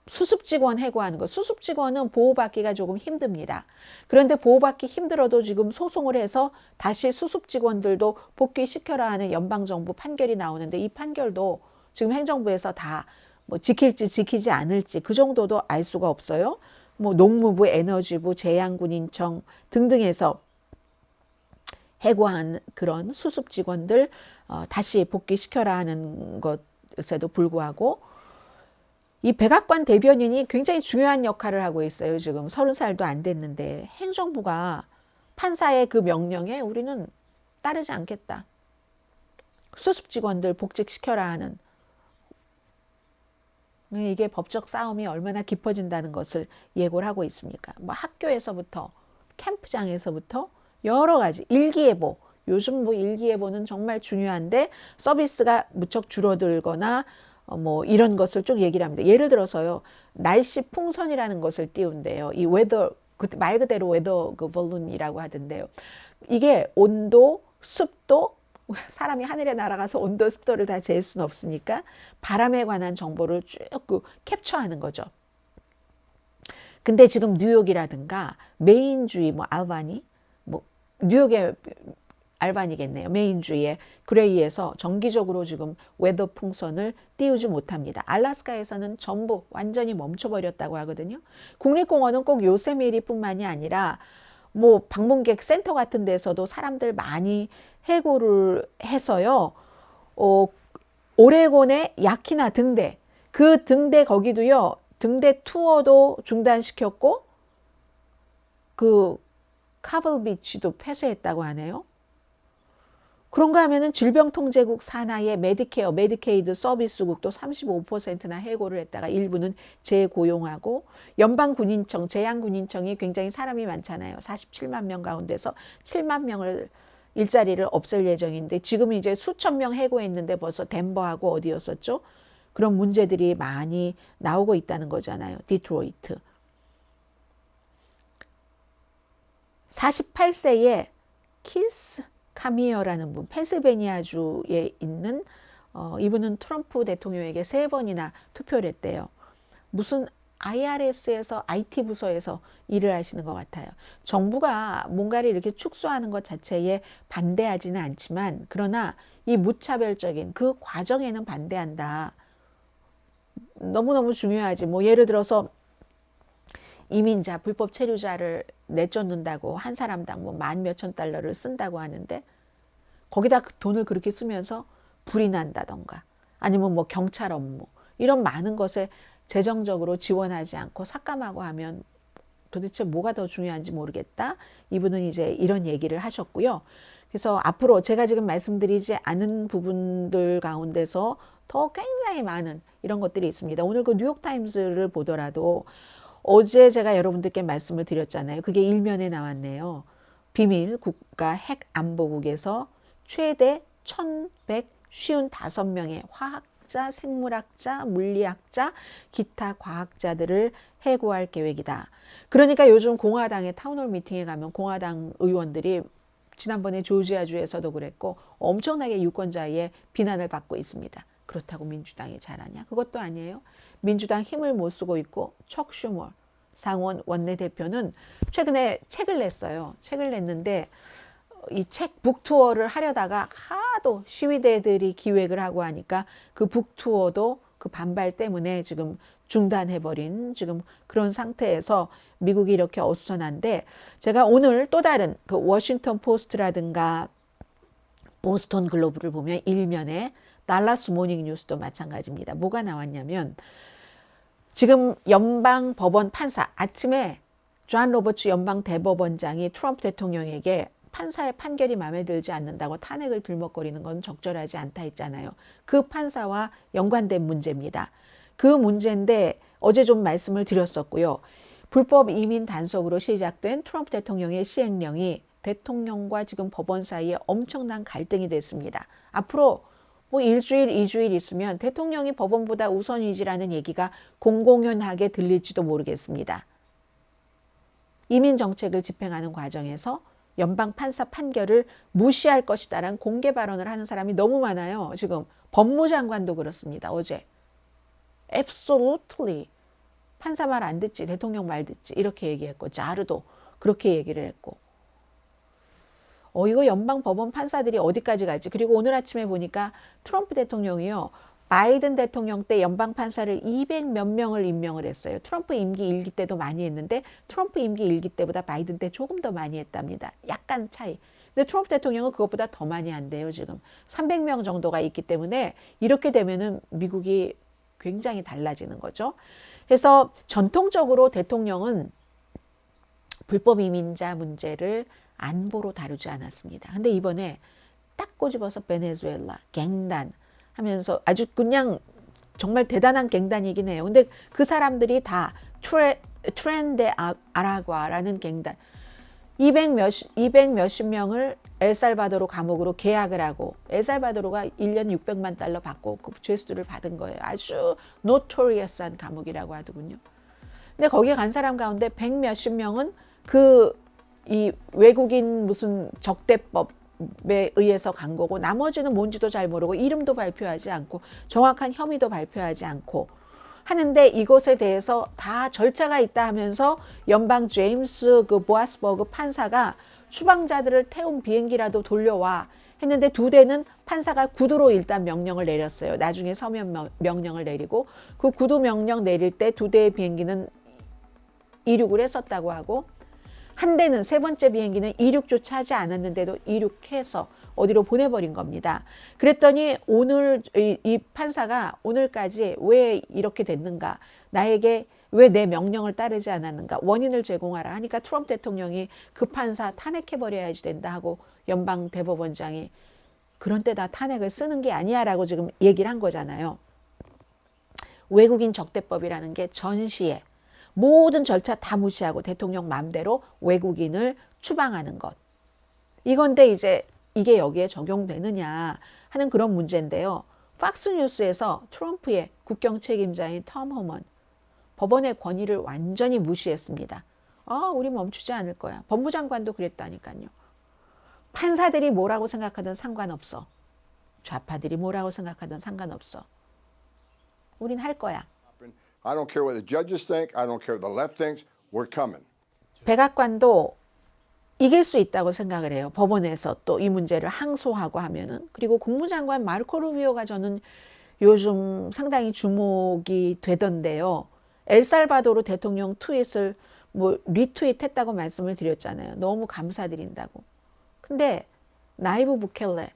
S2: 수습 직원 해고하는 것. 수습 직원은 보호받기가 조금 힘듭니다. 그런데 보호받기 힘들어도 지금 소송을 해서 다시 수습 직원들도 복귀시켜라 하는 연방정부 판결이 나오는데 이 판결도 지금 행정부에서 다 뭐 지킬지 지키지 않을지 그 정도도 알 수가 없어요. 뭐 농무부, 에너지부, 재향군인청 등등에서 해고한 그런 수습 직원들 다시 복귀시켜라 하는 것에도 불구하고 이 백악관 대변인이 굉장히 중요한 역할을 하고 있어요. 지금 30살도 안 됐는데 행정부가 판사의 그 명령에 우리는 따르지 않겠다. 수습 직원들 복직시켜라 하는 이게 법적 싸움이 얼마나 깊어진다는 것을 예고를 하고 있습니까? 뭐 학교에서부터 캠프장에서부터 여러 가지 일기예보 요즘 뭐 일기예보는 정말 중요한데 서비스가 무척 줄어들거나 뭐 이런 것을 쭉 얘기를 합니다. 예를 들어서요. 날씨 풍선이라는 것을 띄운대요. 이 웨더 말 그대로 웨더 그 볼룬이라고 하던데요. 이게 온도, 습도 사람이 하늘에 날아가서 온도, 습도를 다 잴 수는 없으니까 바람에 관한 정보를 쭉 캡처하는 거죠. 근데 지금 뉴욕이라든가 메인주의 뭐 알바니 뭐 뉴욕의 알바니겠네요. 메인주의 그레이에서 정기적으로 지금 웨더 풍선을 띄우지 못합니다. 알래스카에서는 전부 완전히 멈춰버렸다고 하거든요. 국립공원은 꼭 요세미리뿐만이 아니라 뭐 방문객 센터 같은 데서도 사람들 많이 해고를 해서요. 오레곤의 야키나 등대 그 등대 거기도요. 등대 투어도 중단시켰고 그 카블비치도 폐쇄했다고 하네요. 그런가 하면은 질병통제국 산하의 메디케어, 메디케이드 서비스국도 35%나 해고를 했다가 일부는 재고용하고 연방군인청, 재향군인청이 굉장히 사람이 많잖아요. 47만 명 가운데서 7만 명을 일자리를 없앨 예정인데 지금 이제 수천 명 해고했는데 벌써 덴버하고 어디였었죠? 그런 문제들이 많이 나오고 있다는 거잖아요. 디트로이트. 48세의 키스 카미어라는 분, 펜실베니아주에 있는 이분은 트럼프 대통령에게 3번이나 투표를 했대요. 무슨 IRS에서 IT 부서에서 일을 하시는 것 같아요. 정부가 뭔가를 이렇게 축소하는 것 자체에 반대하지는 않지만 그러나 이 무차별적인 그 과정에는 반대한다. 너무너무 중요하지. 뭐 예를 들어서 이민자, 불법 체류자를 내쫓는다고 한 사람당 뭐 만 몇천 달러를 쓴다고 하는데 거기다 돈을 그렇게 쓰면서 불이 난다던가 아니면 뭐 경찰 업무 이런 많은 것에 재정적으로 지원하지 않고 삭감하고 하면 도대체 뭐가 더 중요한지 모르겠다. 이분은 이제 이런 얘기를 하셨고요. 그래서 앞으로 제가 지금 말씀드리지 않은 부분들 가운데서 더 굉장히 많은 이런 것들이 있습니다. 오늘 그 뉴욕타임스를 보더라도 어제 제가 여러분들께 말씀을 드렸잖아요. 그게 일면에 나왔네요. 비밀 국가 핵 안보국에서 최대 1155명의 화학자, 생물학자, 물리학자, 기타 과학자들을 해고할 계획이다. 그러니까 요즘 공화당의 타운홀 미팅에 가면 공화당 의원들이 지난번에 조지아주에서도 그랬고 엄청나게 유권자의 비난을 받고 있습니다. 그렇다고 민주당이 잘하냐? 그것도 아니에요. 민주당 힘을 못 쓰고 있고 척 슈머 상원 원내대표는 최근에 책을 냈어요. 책을 냈는데 이 책 북투어를 하려다가 하도 시위대들이 기획을 하고 하니까 그 북투어도 그 반발 때문에 지금 중단해버린 지금 그런 상태에서 미국이 이렇게 어수선한데, 제가 오늘 또 다른 그 워싱턴 포스트라든가 보스턴 글로브를 보면 일면에 달라스 모닝 뉴스도 마찬가지입니다. 뭐가 나왔냐면 지금 연방 법원 판사, 아침에 존 로버츠 연방 대법원장이 트럼프 대통령에게 판사의 판결이 마음에 들지 않는다고 탄핵을 들먹거리는 건 적절하지 않다 했잖아요. 그 판사와 연관된 문제입니다. 그 문제인데 어제 좀 말씀을 드렸었고요. 불법 이민 단속으로 시작된 트럼프 대통령의 시행령이 대통령과 지금 법원 사이에 엄청난 갈등이 됐습니다. 앞으로 뭐 일주일, 이주일 있으면 대통령이 법원보다 우선이지라는 얘기가 공공연하게 들릴지도 모르겠습니다. 이민 정책을 집행하는 과정에서 연방 판사 판결을 무시할 것이다라는 공개 발언을 하는 사람이 너무 많아요. 지금 법무장관도 그렇습니다. 어제 absolutely 판사 말 안 듣지, 대통령 말 듣지 이렇게 얘기했고, 자르도 그렇게 얘기를 했고, 이거 연방 법원 판사들이 어디까지 갈지. 그리고 오늘 아침에 보니까 트럼프 대통령이요, 바이든 대통령 때 연방 판사를 200몇 명을 임명을 했어요. 트럼프 임기 1기 때도 많이 했는데 트럼프 임기 1기 때보다 바이든 때 조금 더 많이 했답니다. 약간 차이. 근데 트럼프 대통령은 그것보다 더 많이 한대요. 지금 300명 정도가 있기 때문에 이렇게 되면은 미국이 굉장히 달라지는 거죠. 그래서 전통적으로 대통령은 불법 이민자 문제를 안보로 다루지 않았습니다. 근데 이번에 딱 꼬집어서 베네수엘라, 갱단 하면서 아주 그냥 정말 대단한 갱단이긴 해요. 근데 그 사람들이 다 트렌데 아라과라는 갱단, 200 몇십 명을 엘살바도르 감옥으로 계약을 하고, 엘살바도르가 1년 600만 달러 받고 그 죄수들을 받은 거예요. 아주 노토리어스한 감옥이라고 하더군요. 근데 거기에 간 사람 가운데 100 몇십 명은 이 외국인 무슨 적대법에 의해서 간 거고, 나머지는 뭔지도 잘 모르고 이름도 발표하지 않고 정확한 혐의도 발표하지 않고 하는데, 이것에 대해서 다 절차가 있다 하면서 연방 제임스 그 보아스버그 판사가 추방자들을 태운 비행기라도 돌려와 했는데, 두 대는 판사가 구두로 일단 명령을 내렸어요. 나중에 서면 명령을 내리고, 그 구두 명령 내릴 때 두 대의 비행기는 이륙을 했었다고 하고, 한 대는, 세 번째 비행기는 이륙조차 하지 않았는데도 이륙해서 어디로 보내버린 겁니다. 그랬더니 오늘 이 판사가 오늘까지 왜 이렇게 됐는가, 나에게 왜 내 명령을 따르지 않았는가, 원인을 제공하라 하니까 트럼프 대통령이 그 판사 탄핵해버려야지 된다 하고, 연방 대법원장이 그런 때 다 탄핵을 쓰는 게 아니야 라고 지금 얘기를 한 거잖아요. 외국인 적대법이라는 게 전시에 모든 절차 다 무시하고 대통령 마음대로 외국인을 추방하는 것. 이건데 이제 이게 여기에 적용되느냐 하는 그런 문제인데요. 팍스뉴스에서 트럼프의 국경 책임자인 톰 호먼, 법원의 권위를 완전히 무시했습니다. 우리 멈추지 않을 거야. 법무장관도 그랬다니까요. 판사들이 뭐라고 생각하든 상관없어. 좌파들이 뭐라고 생각하든 상관없어. 우린 할 거야.
S5: I don't care what the judges think. I don't care what the left thinks. We're coming.
S2: 백악관도 이길 수 있다고 생각을 해요. 법원에서 또 이 문제를 항소하고 하면은. 그리고 국무장관 마르코 루비오가 저는 요즘 상당히 주목이 되던데요. 엘살바도르 대통령 트윗을 리트윗했다고 말씀을 드렸잖아요. 너무 감사드린다고. 근데 나이브 부켈레,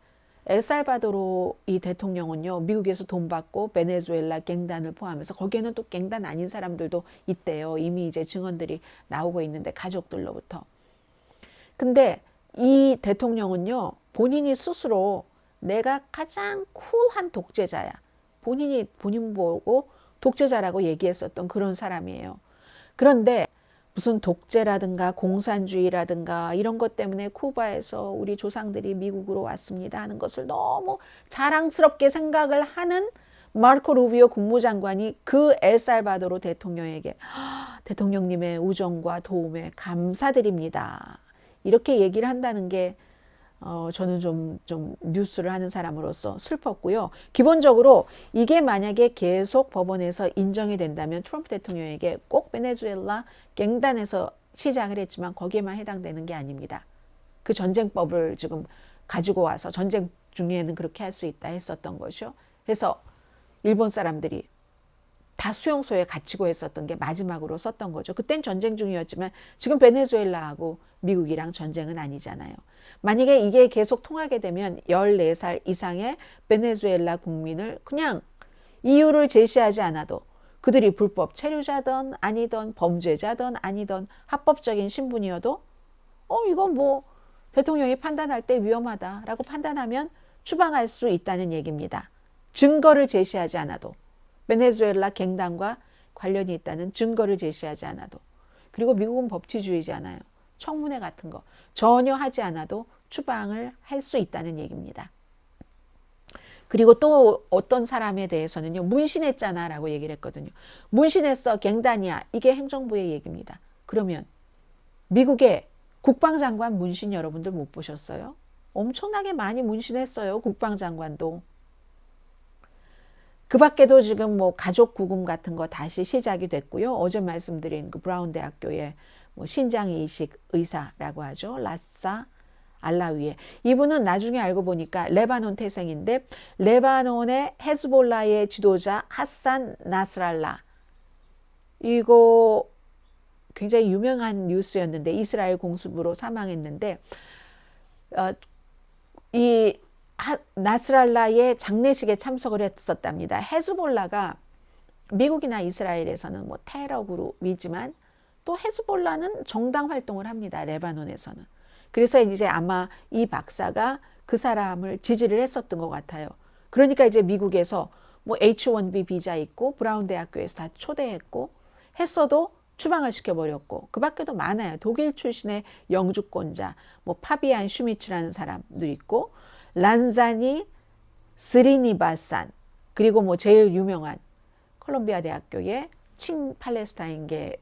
S2: 엘살바도르 이 대통령은요, 미국에서 돈 받고 베네수엘라 갱단을 포함해서, 거기에는 또 갱단 아닌 사람들도 있대요. 이미 이제 증언들이 나오고 있는데, 가족들로부터. 근데 이 대통령은요, 본인이 스스로 내가 가장 쿨한 독재자야, 본인 보고 독재자라고 얘기했었던 그런 사람이에요. 그런데 무슨 독재라든가 공산주의라든가 이런 것 때문에 쿠바에서 우리 조상들이 미국으로 왔습니다 하는 것을 너무 자랑스럽게 생각을 하는 마르코 루비오 국무장관이 그 엘살바도르 대통령에게 대통령님의 우정과 도움에 감사드립니다, 이렇게 얘기를 한다는 게 저는 좀 뉴스를 하는 사람으로서 슬펐고요. 기본적으로 이게 만약에 계속 법원에서 인정이 된다면 트럼프 대통령에게 꼭 베네수엘라 갱단에서 시작을 했지만 거기에만 해당되는 게 아닙니다. 그 전쟁법을 지금 가지고 와서 전쟁 중에는 그렇게 할 수 있다 했었던 거죠. 그래서 일본 사람들이 다 수용소에 갇히고 했었던 게 마지막으로 썼던 거죠. 그땐 전쟁 중이었지만 지금 베네수엘라하고 미국이랑 전쟁은 아니잖아요. 만약에 이게 계속 통하게 되면 14살 이상의 베네수엘라 국민을 그냥 이유를 제시하지 않아도 그들이 불법 체류자든 아니든 범죄자든 아니든 합법적인 신분이어도 이건 뭐 대통령이 판단할 때 위험하다라고 판단하면 추방할 수 있다는 얘기입니다. 증거를 제시하지 않아도 베네수엘라 갱단과 관련이 있다는 증거를 제시하지 않아도 그리고 미국은 법치주의잖아요. 청문회 같은 거 전혀 하지 않아도 추방을 할 수 있다는 얘기입니다. 그리고 또 어떤 사람에 대해서는요. 문신했잖아 라고 얘기를 했거든요. 문신했어 갱단이야. 이게 행정부의 얘기입니다. 그러면 미국의 국방장관 문신 여러분들 못 보셨어요? 엄청나게 많이 문신했어요. 국방장관도. 그 밖에도 지금 뭐 가족 구금 같은 거 다시 시작이 됐고요. 어제 말씀드린 그 브라운 대학교의 뭐 신장 이식 의사라고 하죠. 라사 알라위에. 이분은 나중에 알고 보니까 레바논 태생인데 레바논의 헤즈볼라의 지도자 하산 나스랄라. 이거 굉장히 유명한 뉴스였는데 이스라엘 공습으로 사망했는데 이 나스랄라의 장례식에 참석을 했었답니다. 헤즈볼라가 미국이나 이스라엘에서는 뭐 테러 그룹이지만 또 헤즈볼라는 정당 활동을 합니다. 레바논에서는. 그래서 이제 아마 이 박사가 그 사람을 지지를 했었던 것 같아요. 그러니까 이제 미국에서 뭐 H-1B 비자 있고 브라운 대학교에서 다 초대했고 했어도 추방을 시켜버렸고 그 밖에도 많아요. 독일 출신의 영주권자 뭐 파비안 슈미츠라는 사람도 있고 란자니 스리니바산 그리고 뭐 제일 유명한 콜롬비아 대학교의 친팔레스타인계의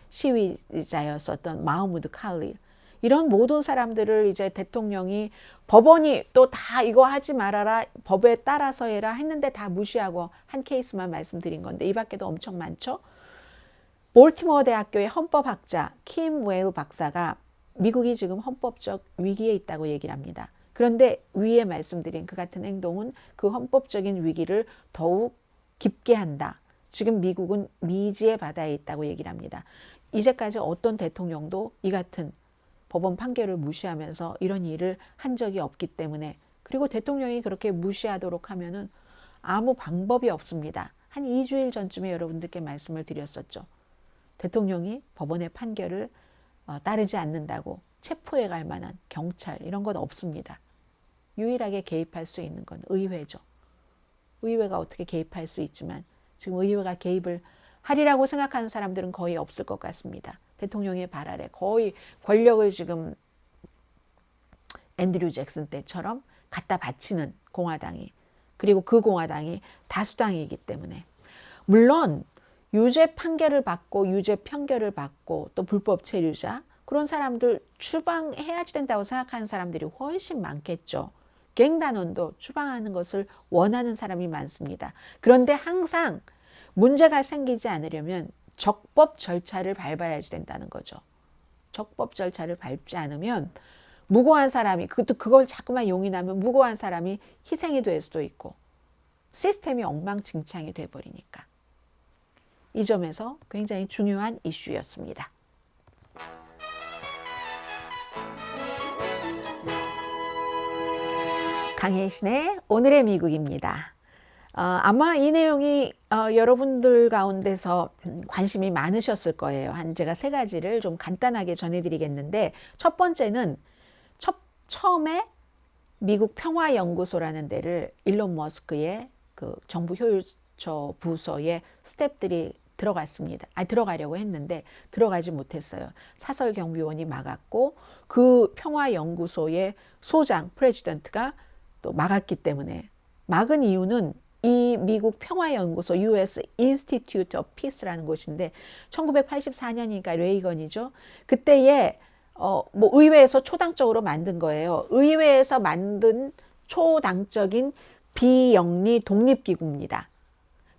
S2: 시위자였었던 마흐무드 칼릴 이런 모든 사람들을 이제 대통령이 법원이 또 다 이거 하지 말아라 법에 따라서 해라 했는데 다 무시하고 한 케이스만 말씀드린 건데 이 밖에도 엄청 많죠. 볼티모어 대학교의 헌법학자 킴 웨일 박사가 미국이 지금 헌법적 위기에 있다고 얘기를 합니다. 그런데 위에 말씀드린 그 같은 행동은 그 헌법적인 위기를 더욱 깊게 한다. 지금 미국은 미지의 바다에 있다고 얘기를 합니다. 이제까지 어떤 대통령도 이 같은 법원 판결을 무시하면서 이런 일을 한 적이 없기 때문에 그리고 대통령이 그렇게 무시하도록 하면은 아무 방법이 없습니다. 한 2주일 전쯤에 여러분들께 말씀을 드렸었죠. 대통령이 법원의 판결을 따르지 않는다고 체포해 갈 만한 경찰 이런 건 없습니다. 유일하게 개입할 수 있는 건 의회죠. 의회가 어떻게 개입할 수 있지만 지금 의회가 개입을 하리라고 생각하는 사람들은 거의 없을 것 같습니다. 대통령의 발 아래 거의 권력을 지금 앤드류 잭슨 때처럼 갖다 바치는 공화당이 그리고 그 공화당이 다수당이기 때문에 물론 유죄 판결을 받고 유죄 판결을 받고 또 불법 체류자 그런 사람들 추방해야지 된다고 생각하는 사람들이 훨씬 많겠죠. 갱단원도 추방하는 것을 원하는 사람이 많습니다. 그런데 항상 문제가 생기지 않으려면 적법 절차를 밟아야지 된다는 거죠. 적법 절차를 밟지 않으면 무고한 사람이 그걸 자꾸만 용인하면 무고한 사람이 희생이 될 수도 있고 시스템이 엉망진창이 돼버리니까 이 점에서 굉장히 중요한 이슈였습니다. 강혜신의 오늘의 미국입니다. 아마 이 내용이 여러분들 가운데서 관심이 많으셨을 거예요. 제가 3가지를 좀 간단하게 전해드리겠는데 첫 번째는 처음에 미국 평화연구소라는 데를 일론 머스크의 그 정부 효율처 부서의 스태프들이 들어가려고 했는데 들어가지 못했어요. 사설 경비원이 막았고 그 평화연구소의 소장 프레지던트가 또 막았기 때문에 막은 이유는 이 미국 평화연구소 US Institute of Peace라는 곳인데 1984년이니까 레이건이죠. 그때에 뭐 의회에서 초당적으로 만든 거예요. 의회에서 만든 초당적인 비영리 독립기구입니다.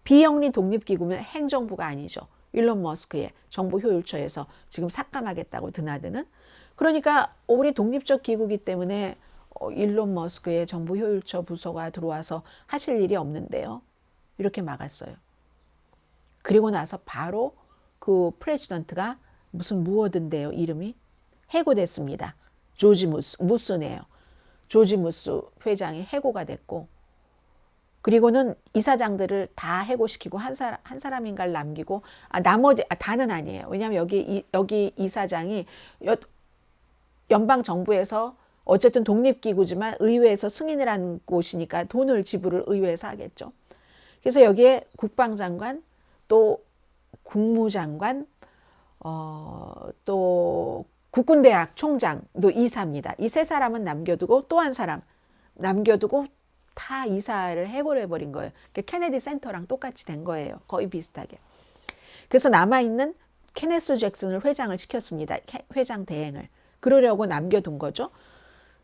S2: 비영리 독립기구면 행정부가 아니죠. 일론 머스크의 정부 효율처에서 지금 삭감하겠다고 드나드는. 그러니까 우리 독립적 기구이기 때문에 일론 머스크의 정부 효율처 부서가 들어와서 하실 일이 없는데요. 이렇게 막았어요. 그리고 나서 바로 그 프레지던트가 무슨 무어든데요. 이름이 해고됐습니다. 조지 무스네요. 조지 무스 회장이 해고가 됐고, 그리고는 이사장들을 다 해고시키고 한 사람인가를 남기고, 나머지 다는 아니에요. 왜냐하면 여기 이사장이 연방 정부에서 어쨌든 독립기구지만 의회에서 승인을 한 곳이니까 돈을 지불을 의회에서 하겠죠. 그래서 여기에 국방장관, 또 국무장관, 또 국군대학 총장도 이사입니다. 이 세 사람은 남겨두고 또 한 사람 남겨두고 다 이사를 해고를 해버린 거예요. 케네디 센터랑 똑같이 된 거예요. 거의 비슷하게. 그래서 남아있는 케네스 잭슨을 회장을 시켰습니다. 회장 대행을. 그러려고 남겨둔 거죠.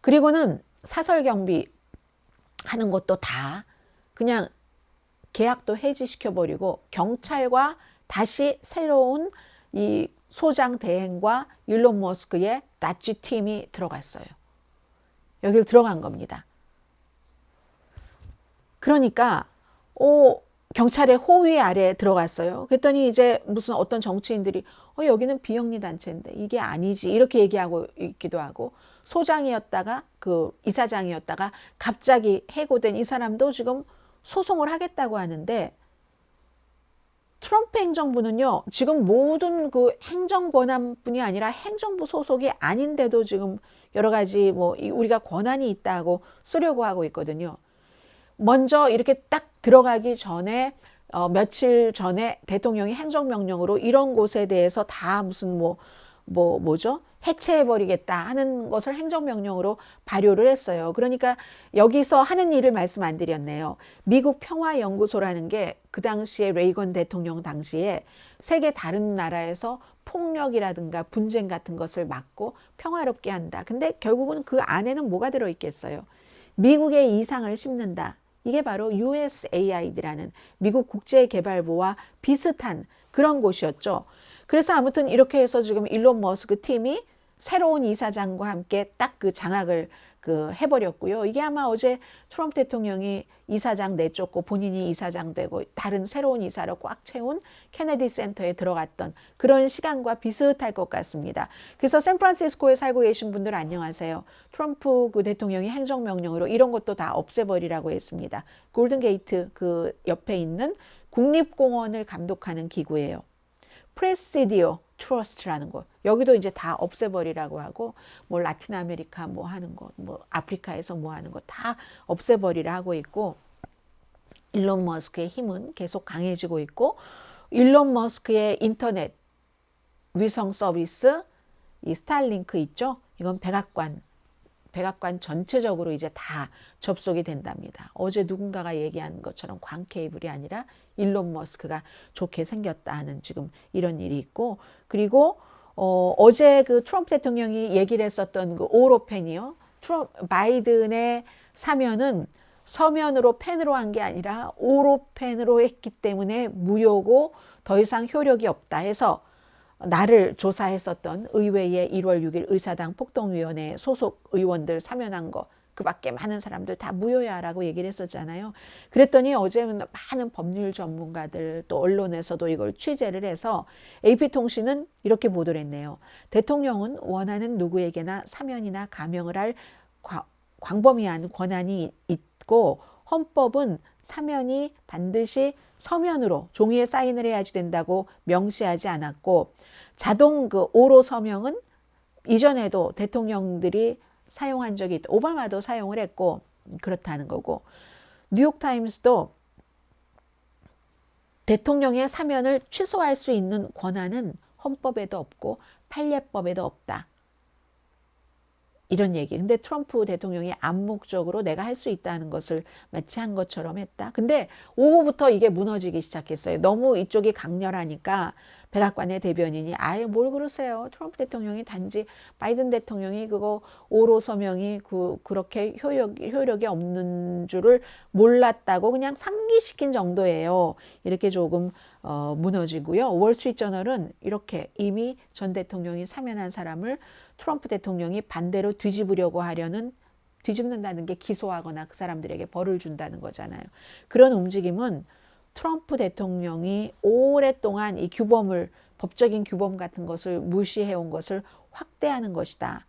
S2: 그리고는 사설 경비 하는 것도 다 그냥 계약도 해지시켜버리고 경찰과 다시 새로운 이 소장 대행과 일론 머스크의 나치 팀이 들어갔어요. 여기를 들어간 겁니다. 그러니까 경찰의 호위 아래에 들어갔어요. 그랬더니 이제 무슨 어떤 정치인들이 여기는 비영리 단체인데 이게 아니지 이렇게 얘기하고 있기도 하고, 소장이었다가 그 이사장이었다가 갑자기 해고된 이 사람도 지금 소송을 하겠다고 하는데, 트럼프 행정부는요 지금 모든 그 행정 권한뿐이 아니라 행정부 소속이 아닌데도 지금 여러 가지 뭐 우리가 권한이 있다고 쓰려고 하고 있거든요. 먼저 이렇게 딱 들어가기 전에 며칠 전에 대통령이 행정명령으로 이런 곳에 대해서 다 무슨 뭐죠? 해체해버리겠다 하는 것을 행정명령으로 발효를 했어요. 그러니까 여기서 하는 일을 말씀 안 드렸네요. 미국 평화연구소라는 게 그 당시에 레이건 대통령 당시에 세계 다른 나라에서 폭력이라든가 분쟁 같은 것을 막고 평화롭게 한다. 근데 결국은 그 안에는 뭐가 들어있겠어요? 미국의 이상을 심는다. 이게 바로 USAID라는 미국 국제개발부와 비슷한 그런 곳이었죠. 그래서 아무튼 이렇게 해서 지금 일론 머스크 팀이 새로운 이사장과 함께 딱 그 장악을 해버렸고요. 이게 아마 어제 트럼프 대통령이 이사장 내쫓고 본인이 이사장 되고 다른 새로운 이사로 꽉 채운 케네디 센터에 들어갔던 그런 시간과 비슷할 것 같습니다. 그래서 샌프란시스코에 살고 계신 분들 안녕하세요. 트럼프 그 대통령이 행정명령으로 이런 것도 다 없애버리라고 했습니다. 골든 게이트 그 옆에 있는 국립공원을 감독하는 기구예요. 프레시디오 트러스트라는 거, 여기도 이제 다 없애버리라고 하고, 뭐 라틴 아메리카 뭐 하는 거, 뭐 아프리카에서 뭐 하는 거 다 없애버리라 하고 있고, 일론 머스크의 힘은 계속 강해지고 있고, 일론 머스크의 인터넷 위성 서비스, 이 스타링크 있죠? 이건 백악관 전체적으로 이제 다 접속이 된답니다. 어제 누군가가 얘기한 것처럼 광 케이블이 아니라 일론 머스크가 좋게 생겼다 하는 지금 이런 일이 있고, 그리고 어제 그 트럼프 대통령이 얘기를 했었던 그 오로펜이요. 바이든의 사면은 서면으로 펜으로 한 게 아니라 오로펜으로 했기 때문에 무효고 더 이상 효력이 없다 해서 나를 조사했었던 의회의 1월 6일 의사당 폭동위원회 소속 의원들 사면한 거, 그 밖에 많은 사람들 다 무효야라고 얘기를 했었잖아요. 그랬더니 어제는 많은 법률 전문가들 또 언론에서도 이걸 취재를 해서 AP통신은 이렇게 보도를 했네요. 대통령은 원하는 누구에게나 사면이나 감형을 할 광범위한 권한이 있고, 헌법은 사면이 반드시 서면으로 종이에 사인을 해야지 된다고 명시하지 않았고, 자동 그 오로 서명은 이전에도 대통령들이 사용한 적이 있다. 오바마도 사용을 했고 그렇다는 거고, 뉴욕타임스도 대통령의 사면을 취소할 수 있는 권한은 헌법에도 없고 판례법에도 없다. 이런 얘기. 근데 트럼프 대통령이 암묵적으로 내가 할 수 있다는 것을 마치 한 것처럼 했다. 근데 오후부터 이게 무너지기 시작했어요. 너무 이쪽이 강렬하니까 백악관의 대변인이 아예 뭘 그러세요. 트럼프 대통령이 단지 바이든 대통령이 그거 오로 서명이 그렇게 효력이 없는 줄을 몰랐다고 그냥 상기시킨 정도예요. 이렇게 조금 무너지고요. 월스트리트저널은 이렇게 이미 전 대통령이 사면한 사람을 트럼프 대통령이 반대로 뒤집는다는 게 기소하거나 그 사람들에게 벌을 준다는 거잖아요. 그런 움직임은 트럼프 대통령이 오랫동안 이 규범을, 법적인 규범 같은 것을 무시해온 것을 확대하는 것이다.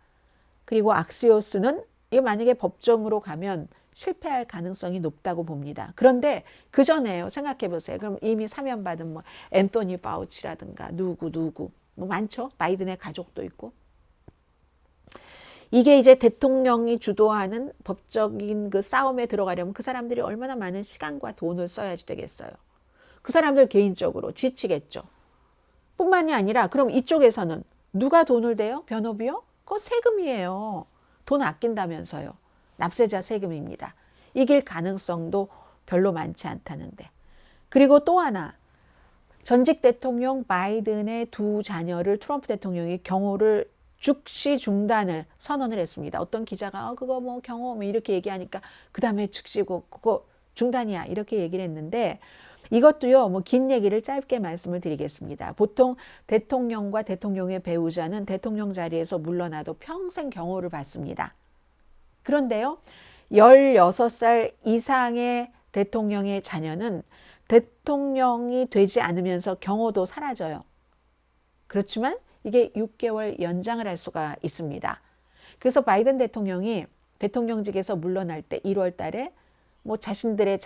S2: 그리고 악시오스는 이게 만약에 법정으로 가면 실패할 가능성이 높다고 봅니다. 그런데 그 전에요. 생각해 보세요. 그럼 이미 사면받은 뭐 앤토니 파우치라든가 누구 뭐 많죠. 바이든의 가족도 있고. 이게 이제 대통령이 주도하는 법적인 그 싸움에 들어가려면 그 사람들이 얼마나 많은 시간과 돈을 써야지 되겠어요. 그 사람들 개인적으로 지치겠죠. 뿐만이 아니라 그럼 이쪽에서는 누가 돈을 대요? 변호비요? 그거 세금이에요. 돈 아낀다면서요. 납세자 세금입니다. 이길 가능성도 별로 많지 않다는데. 그리고 또 하나, 전직 대통령 바이든의 두 자녀를 트럼프 대통령이 경호를 즉시 중단을 선언을 했습니다. 어떤 기자가 그거 뭐 경호 뭐 이렇게 얘기하니까 그 다음에 즉시고 그거 중단이야 이렇게 얘기를 했는데, 이것도요 뭐 긴 얘기를 짧게 말씀을 드리겠습니다. 보통 대통령과 대통령의 배우자는 대통령 자리에서 물러나도 평생 경호를 받습니다. 그런데요 16살 이상의 대통령의 자녀는 대통령이 되지 않으면서 경호도 사라져요. 그렇지만 이게 6개월 연장을 할 수가 있습니다. 그래서 바이든 대통령이 대통령직에서 물러날 때 1월 달에 뭐 자신의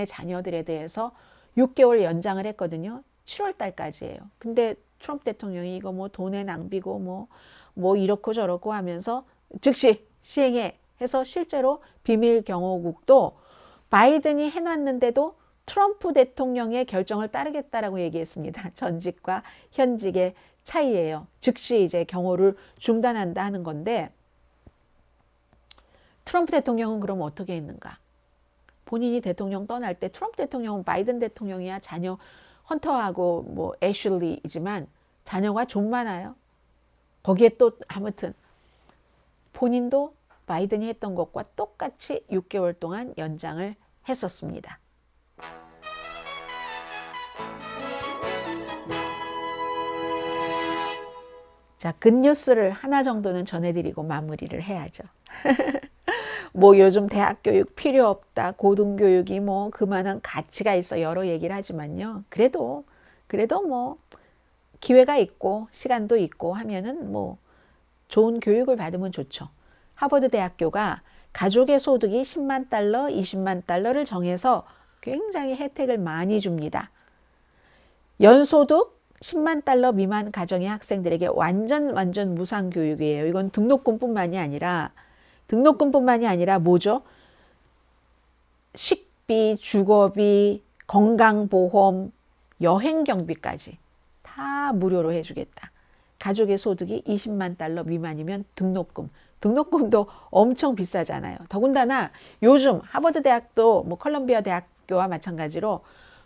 S2: 자녀들에 대해서 6개월 연장을 했거든요. 7월 달까지예요. 근데 트럼프 대통령이 이거 뭐 돈의 낭비고 뭐 이렇고 저렇고 하면서 즉시 시행해 해서 실제로 비밀 경호국도 바이든이 해놨는데도 트럼프 대통령의 결정을 따르겠다라고 얘기했습니다. 전직과 현직의 차이예요. 즉시 이제 경호를 중단한다 하는 건데, 트럼프 대통령은 그럼 어떻게 했는가? 본인이 대통령 떠날 때 트럼프 대통령은 바이든 대통령이야 자녀 헌터하고 뭐 애슐리이지만 자녀가 좀 많아요. 거기에 또 아무튼 본인도 바이든이 했던 것과 똑같이 6개월 동안 연장을 했었습니다. 자, 굿뉴스를 하나 정도는 전해드리고 마무리를 해야죠. 뭐 요즘 대학 교육 필요 없다, 고등교육이 뭐 그만한 가치가 있어 여러 얘기를 하지만요. 그래도 뭐 기회가 있고 시간도 있고 하면은 뭐 좋은 교육을 받으면 좋죠. 하버드 대학교가 가족의 소득이 10만 달러, 20만 달러를 정해서 굉장히 혜택을 많이 줍니다. 연소득 10만 달러 미만 가정의 학생들에게 완전 무상 교육이에요. 이건 등록금뿐만이 아니라 뭐죠? 식비, 주거비, 건강보험, 여행경비까지 다 무료로 해주겠다. 가족의 소득이 20만 달러 미만이면 등록금도 엄청 비싸잖아요. 더군다나 요즘 하버드 대학도 뭐 컬럼비아 대학교와 마찬가지로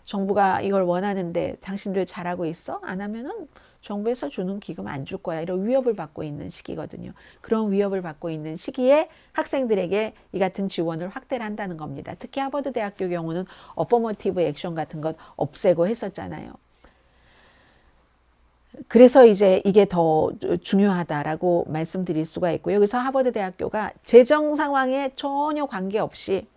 S2: 정부가 이걸 원하는데 당신들 잘하고 있어? 안 하면은 정부에서 주는 기금 안 줄 거야. 이런 위협을 받고 있는 시기거든요. 그런 위협을 받고 있는 시기에 학생들에게 이 같은 지원을 확대를 한다는 겁니다. 특히 하버드 대학교 경우는 어퍼머티브 액션 같은 것 없애고 했었잖아요. 그래서 이제 이게 더 중요하다라고 말씀드릴 수가 있고요. 그래서 하버드 대학교가 재정 상황에 전혀 관계없이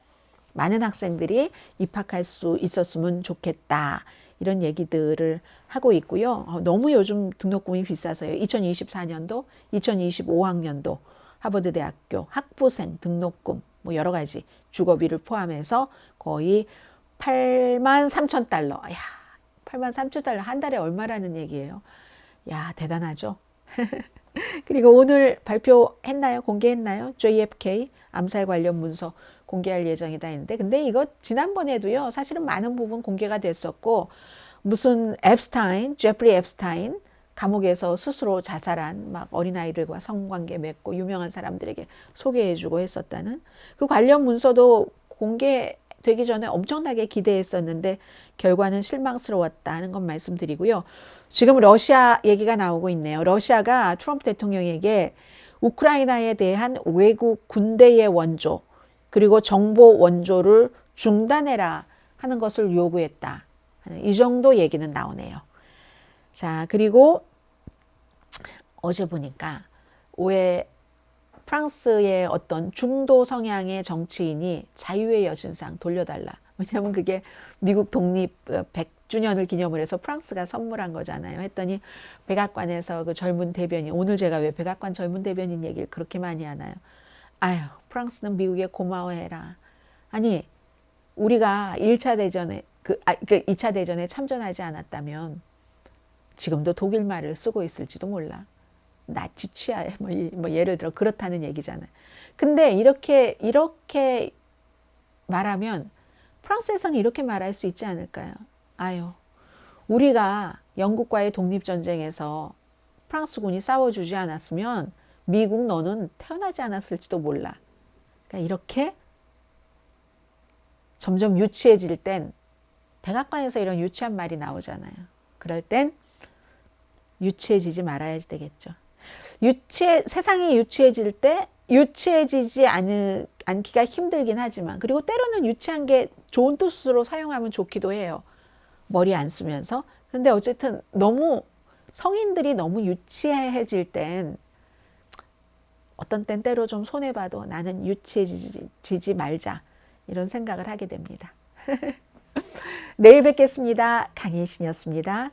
S2: 많은 학생들이 입학할 수 있었으면 좋겠다. 이런 얘기들을 하고 있고요. 너무 요즘 등록금이 비싸서요. 2024년도, 2025학년도 하버드 대학교 학부생 등록금 뭐 여러 가지 주거비를 포함해서 거의 83,000달러. 야, 83,000달러 한 달에 얼마라는 얘기예요. 야, 대단하죠. 그리고 오늘 발표했나요? 공개했나요? JFK 암살 관련 문서 공개할 예정이다 했는데, 근데 이거 지난번에도요 사실은 많은 부분 공개가 됐었고, 무슨 제프리 앱스타인 감옥에서 스스로 자살한 막 어린아이들과 성관계 맺고 유명한 사람들에게 소개해주고 했었다는 그 관련 문서도 공개되기 전에 엄청나게 기대했었는데 결과는 실망스러웠다는 건 말씀드리고요. 지금 러시아 얘기가 나오고 있네요. 러시아가 트럼프 대통령에게 우크라이나에 대한 외국 군대의 원조 그리고 정보 원조를 중단해라 하는 것을 요구했다. 이 정도 얘기는 나오네요. 자, 그리고 어제 보니까 왜 프랑스의 어떤 중도 성향의 정치인이 자유의 여신상 돌려달라 왜냐하면 그게 미국 독립 100주년을 기념을 해서 프랑스가 선물한 거잖아요. 했더니 백악관에서 그 젊은 대변인, 오늘 제가 왜 백악관 젊은 대변인 얘기를 그렇게 많이 하나요? 아유, 프랑스는 미국에 고마워해라. 아니, 우리가 1차 대전에, 그 2차 대전에 참전하지 않았다면 지금도 독일 말을 쓰고 있을지도 몰라. 나치 취하에 뭐 예를 들어 그렇다는 얘기잖아요. 근데 이렇게 말하면 프랑스에서는 이렇게 말할 수 있지 않을까요? 아유, 우리가 영국과의 독립전쟁에서 프랑스군이 싸워주지 않았으면 미국 너는 태어나지 않았을지도 몰라. 그러니까 이렇게 점점 유치해질 땐 백악관에서 이런 유치한 말이 나오잖아요. 그럴 땐 유치해지지 말아야 되겠죠. 세상이 유치해질 때 유치해지지 않기가 힘들긴 하지만, 그리고 때로는 유치한 게 좋은 뜻으로 사용하면 좋기도 해요. 머리 안 쓰면서. 근데 어쨌든 너무 성인들이 너무 유치해질 땐 어떤 땐 때로 좀 손해봐도 나는 유치해지지 말자, 이런 생각을 하게 됩니다. 내일 뵙겠습니다. 강혜신이었습니다.